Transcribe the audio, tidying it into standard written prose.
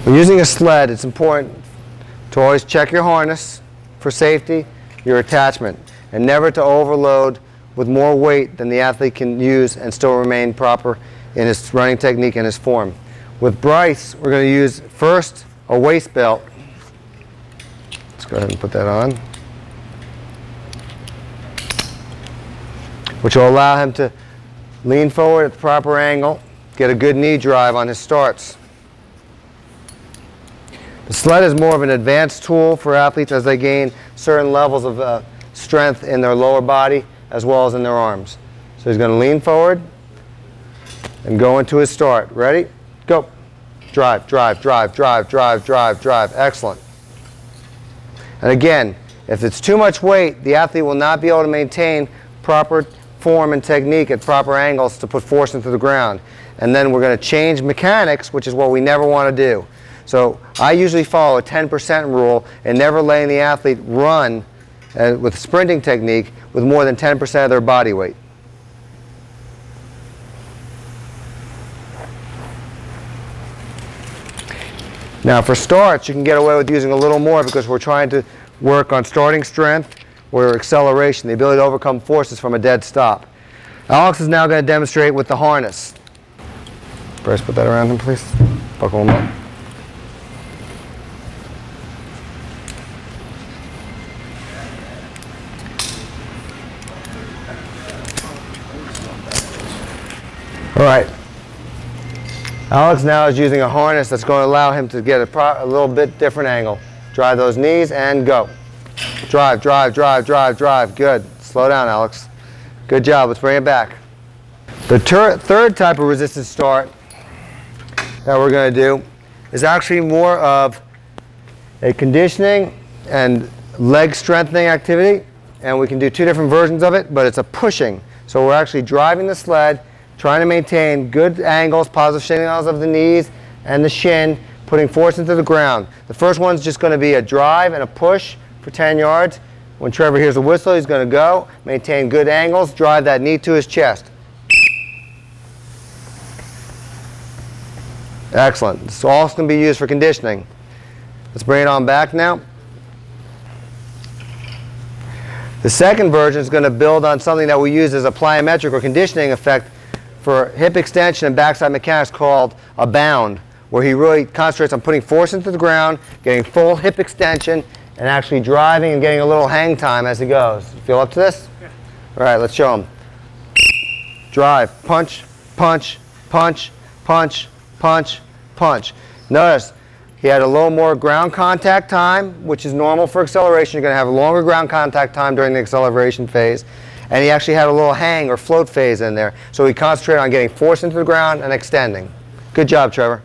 When using a sled, it's important to always check your harness for safety, your attachment, and never to overload with more weight than the athlete can use and still remain proper in his running technique and his form. With Bryce, we're going to use first a waist belt. Let's go ahead and put that on, which will allow him to lean forward at the proper angle, get a good knee drive on his starts. The sled is more of an advanced tool for athletes as they gain certain levels of strength in their lower body as well as in their arms. So he's going to lean forward and go into his start. Ready? Go. Drive, drive, drive, drive, drive, drive, drive. Excellent. And again, if it's too much weight, the athlete will not be able to maintain proper form and technique at proper angles to put force into the ground. And then we're going to change mechanics, which is what we never want to do. So I usually follow a 10% rule and never letting the athlete run with sprinting technique with more than 10% of their body weight. Now for starts, you can get away with using a little more because we're trying to work on starting strength or acceleration, the ability to overcome forces from a dead stop. Alex is now going to demonstrate with the harness. Bryce, put that around him, please. Buckle him up. All right. Alex now is using a harness that's going to allow him to get a little bit different angle. Drive those knees and go. Drive, drive, drive, drive, drive. Good. Slow down, Alex. Good job. Let's bring it back. The third type of resistance start that we're going to do is actually more of a conditioning and leg strengthening activity. And we can do two different versions of it, but it's a pushing. So we're actually driving the sled, trying to maintain good angles, positive signals of the knees and the shin, putting force into the ground. The first one's just going to be a drive and a push for 10 yards. When Trevor hears a whistle, he's going to go, maintain good angles, drive that knee to his chest. Excellent. This all can be used for conditioning. Let's bring it on back now. The second version is going to build on something that we use as a plyometric or conditioning effect for hip extension and backside mechanics called a bound, where he really concentrates on putting force into the ground, getting full hip extension, and actually driving and getting a little hang time as he goes. You feel up to this? Yeah. All right, let's show him. Drive, punch, punch, punch, punch, punch, punch. Notice he had a little more ground contact time, which is normal for acceleration. You're going to have a longer ground contact time during the acceleration phase. And he actually had a little hang or float phase in there. So he concentrated on getting force into the ground and extending. Good job, Trevor.